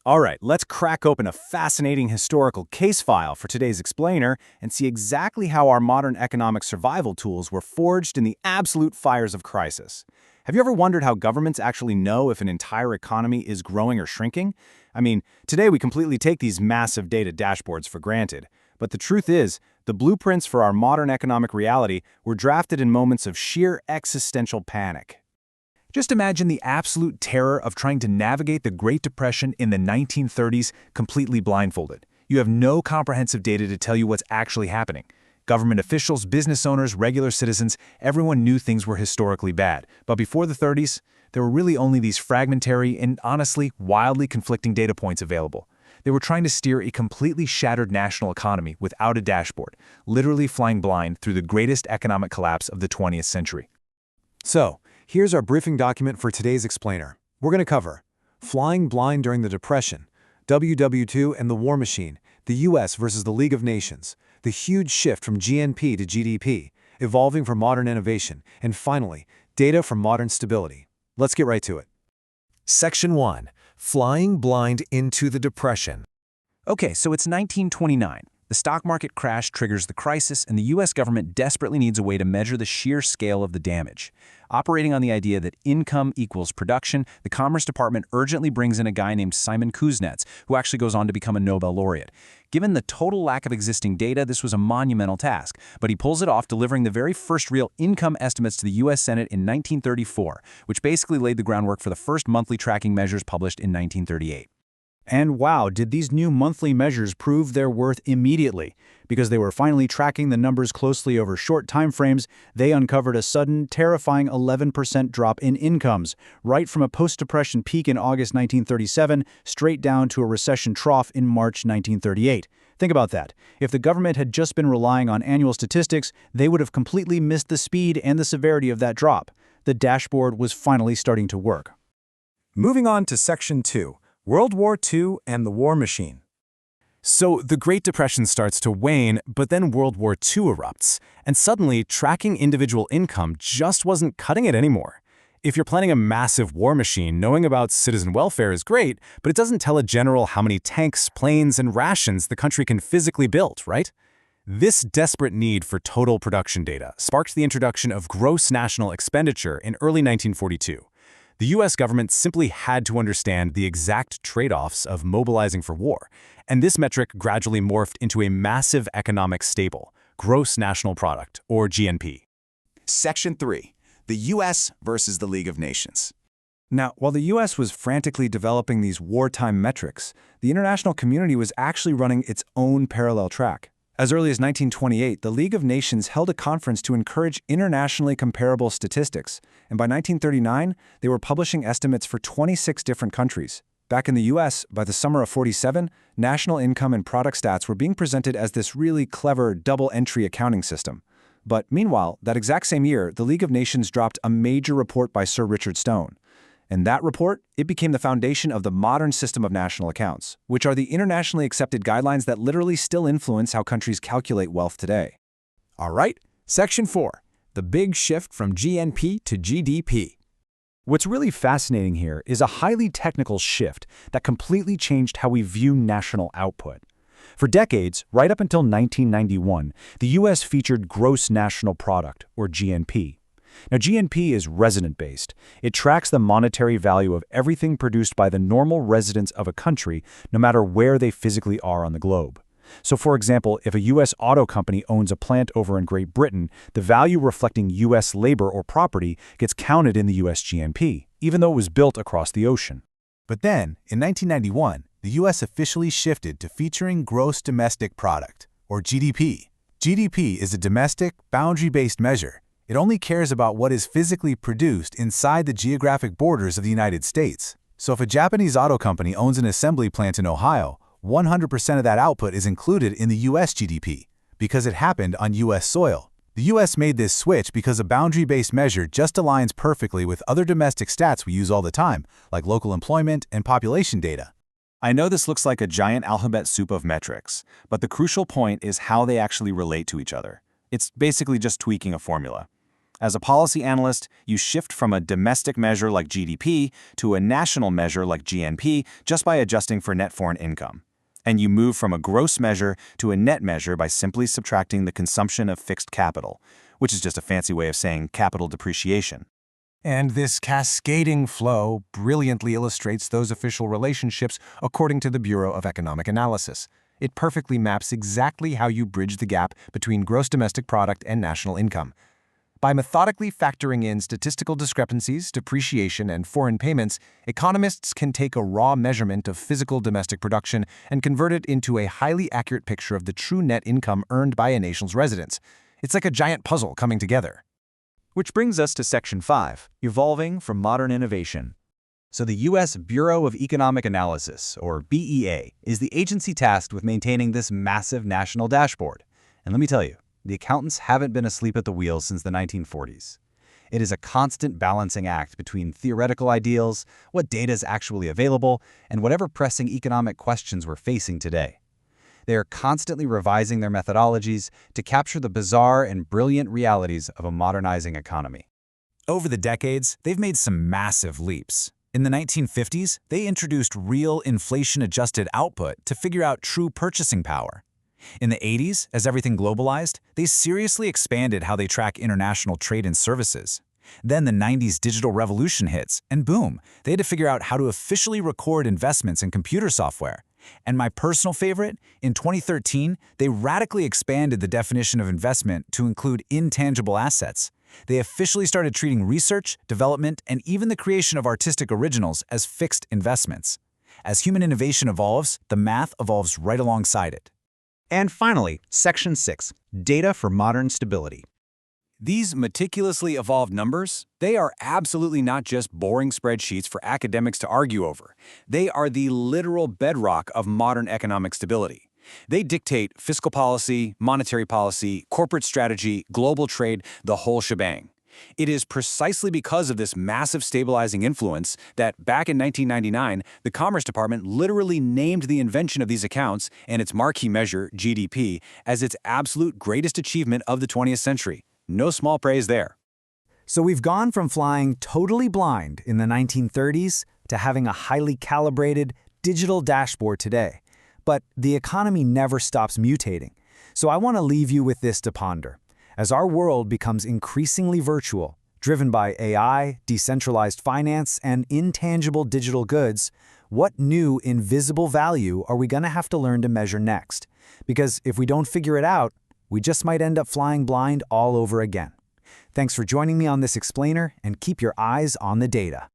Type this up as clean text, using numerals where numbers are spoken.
All right, let's crack open a fascinating historical case file for today's explainer and see exactly how our modern economic survival tools were forged in the absolute fires of crisis. Have you ever wondered how governments actually know if an entire economy is growing or shrinking? I mean, today we completely take these massive data dashboards for granted. But the truth is, the blueprints for our modern economic reality were drafted in moments of sheer existential panic. Just imagine the absolute terror of trying to navigate the Great Depression in the 1930s completely blindfolded. You have no comprehensive data to tell you what's actually happening. Government officials, business owners, regular citizens, everyone knew things were historically bad. But before the 30s, there were really only these fragmentary and honestly wildly conflicting data points available. They were trying to steer a completely shattered national economy without a dashboard, literally flying blind through the greatest economic collapse of the 20th century. So, here's our briefing document for today's explainer. We're going to cover Flying Blind During the Depression, WW2 and the War Machine, the US versus the League of Nations, the huge shift from GNP to GDP, evolving for modern innovation, and finally, data for modern stability. Let's get right to it. Section 1. Flying Blind into the Depression. Okay, so it's 1929. The stock market crash triggers the crisis, and the U.S. government desperately needs a way to measure the sheer scale of the damage. Operating on the idea that income equals production, the Commerce Department urgently brings in a guy named Simon Kuznets, who actually goes on to become a Nobel laureate. Given the total lack of existing data, this was a monumental task, but he pulls it off, delivering the very first real income estimates to the U.S. Senate in 1934, which basically laid the groundwork for the first monthly tracking measures published in 1938. And wow, did these new monthly measures prove their worth immediately. Because they were finally tracking the numbers closely over short time frames, they uncovered a sudden, terrifying 11% drop in incomes, right from a post-depression peak in August 1937, straight down to a recession trough in March 1938. Think about that. If the government had just been relying on annual statistics, they would have completely missed the speed and the severity of that drop. The dashboard was finally starting to work. Moving on to Section 2. World War II and the War Machine. So the Great Depression starts to wane, but then World War II erupts, and suddenly tracking individual income just wasn't cutting it anymore. If you're planning a massive war machine, knowing about citizen welfare is great, but it doesn't tell a general how many tanks, planes, and rations the country can physically build, right? This desperate need for total production data sparked the introduction of gross national expenditure in early 1942. The U.S. government simply had to understand the exact trade-offs of mobilizing for war, and this metric gradually morphed into a massive economic staple, gross national product, or GNP. Section 3. The U.S. versus the League of Nations. Now, while the U.S. was frantically developing these wartime metrics, the international community was actually running its own parallel track. As early as 1928, the League of Nations held a conference to encourage internationally comparable statistics, and by 1939, they were publishing estimates for 26 different countries. Back in the U.S., by the summer of '47, national income and product stats were being presented as this really clever double-entry accounting system. But meanwhile, that exact same year, the League of Nations dropped a major report by Sir Richard Stone. And that report, it became the foundation of the modern system of national accounts, which are the internationally accepted guidelines that literally still influence how countries calculate wealth today. All right, Section 4. The big shift from GNP to GDP. What's really fascinating here is a highly technical shift that completely changed how we view national output. For decades, right up until 1991, the U.S. featured gross national product, or GNP. Now, GNP is resident-based. It tracks the monetary value of everything produced by the normal residents of a country, no matter where they physically are on the globe. So, for example, if a U.S. auto company owns a plant over in Great Britain, the value reflecting U.S. labor or property gets counted in the U.S. GNP, even though it was built across the ocean. But then, in 1991, the U.S. officially shifted to featuring gross domestic product, or GDP. GDP is a domestic, boundary-based measure. It only cares about what is physically produced inside the geographic borders of the United States. So if a Japanese auto company owns an assembly plant in Ohio, 100% of that output is included in the U.S. GDP, because it happened on U.S. soil. The U.S. made this switch because a boundary-based measure just aligns perfectly with other domestic stats we use all the time, like local employment and population data. I know this looks like a giant alphabet soup of metrics, but the crucial point is how they actually relate to each other. It's basically just tweaking a formula. As a policy analyst, you shift from a domestic measure like GDP to a national measure like GNP just by adjusting for net foreign income. And you move from a gross measure to a net measure by simply subtracting the consumption of fixed capital, which is just a fancy way of saying capital depreciation. And this cascading flow brilliantly illustrates those official relationships according to the Bureau of Economic Analysis. It perfectly maps exactly how you bridge the gap between gross domestic product and national income. By methodically factoring in statistical discrepancies, depreciation, and foreign payments, economists can take a raw measurement of physical domestic production and convert it into a highly accurate picture of the true net income earned by a nation's residents. It's like a giant puzzle coming together. Which brings us to Section 5, Evolving from Modern Innovation. So the U.S. Bureau of Economic Analysis, or BEA, is the agency tasked with maintaining this massive national dashboard. And let me tell you, the accountants haven't been asleep at the wheel since the 1940s. It is a constant balancing act between theoretical ideals, what data is actually available, and whatever pressing economic questions we're facing today. They are constantly revising their methodologies to capture the bizarre and brilliant realities of a modernizing economy. Over the decades, they've made some massive leaps. In the 1950s, they introduced real inflation-adjusted output to figure out true purchasing power. In the 80s, as everything globalized, they seriously expanded how they track international trade and services. Then the 90s digital revolution hits, and boom, they had to figure out how to officially record investments in computer software. And my personal favorite, in 2013, they radically expanded the definition of investment to include intangible assets. They officially started treating research, development, and even the creation of artistic originals as fixed investments. As human innovation evolves, the math evolves right alongside it. And finally, Section 6, Data for Modern Stability. These meticulously evolved numbers, they are absolutely not just boring spreadsheets for academics to argue over. They are the literal bedrock of modern economic stability. They dictate fiscal policy, monetary policy, corporate strategy, global trade, the whole shebang. It is precisely because of this massive stabilizing influence that back in 1999, the Commerce Department literally named the invention of these accounts and its marquee measure, GDP, as its absolute greatest achievement of the 20th century. No small praise there. So we've gone from flying totally blind in the 1930s to having a highly calibrated digital dashboard today. But the economy never stops mutating. So I want to leave you with this to ponder. As our world becomes increasingly virtual, driven by AI, decentralized finance, and intangible digital goods, what new invisible value are we going to have to learn to measure next? Because if we don't figure it out, we just might end up flying blind all over again. Thanks for joining me on this explainer, and keep your eyes on the data.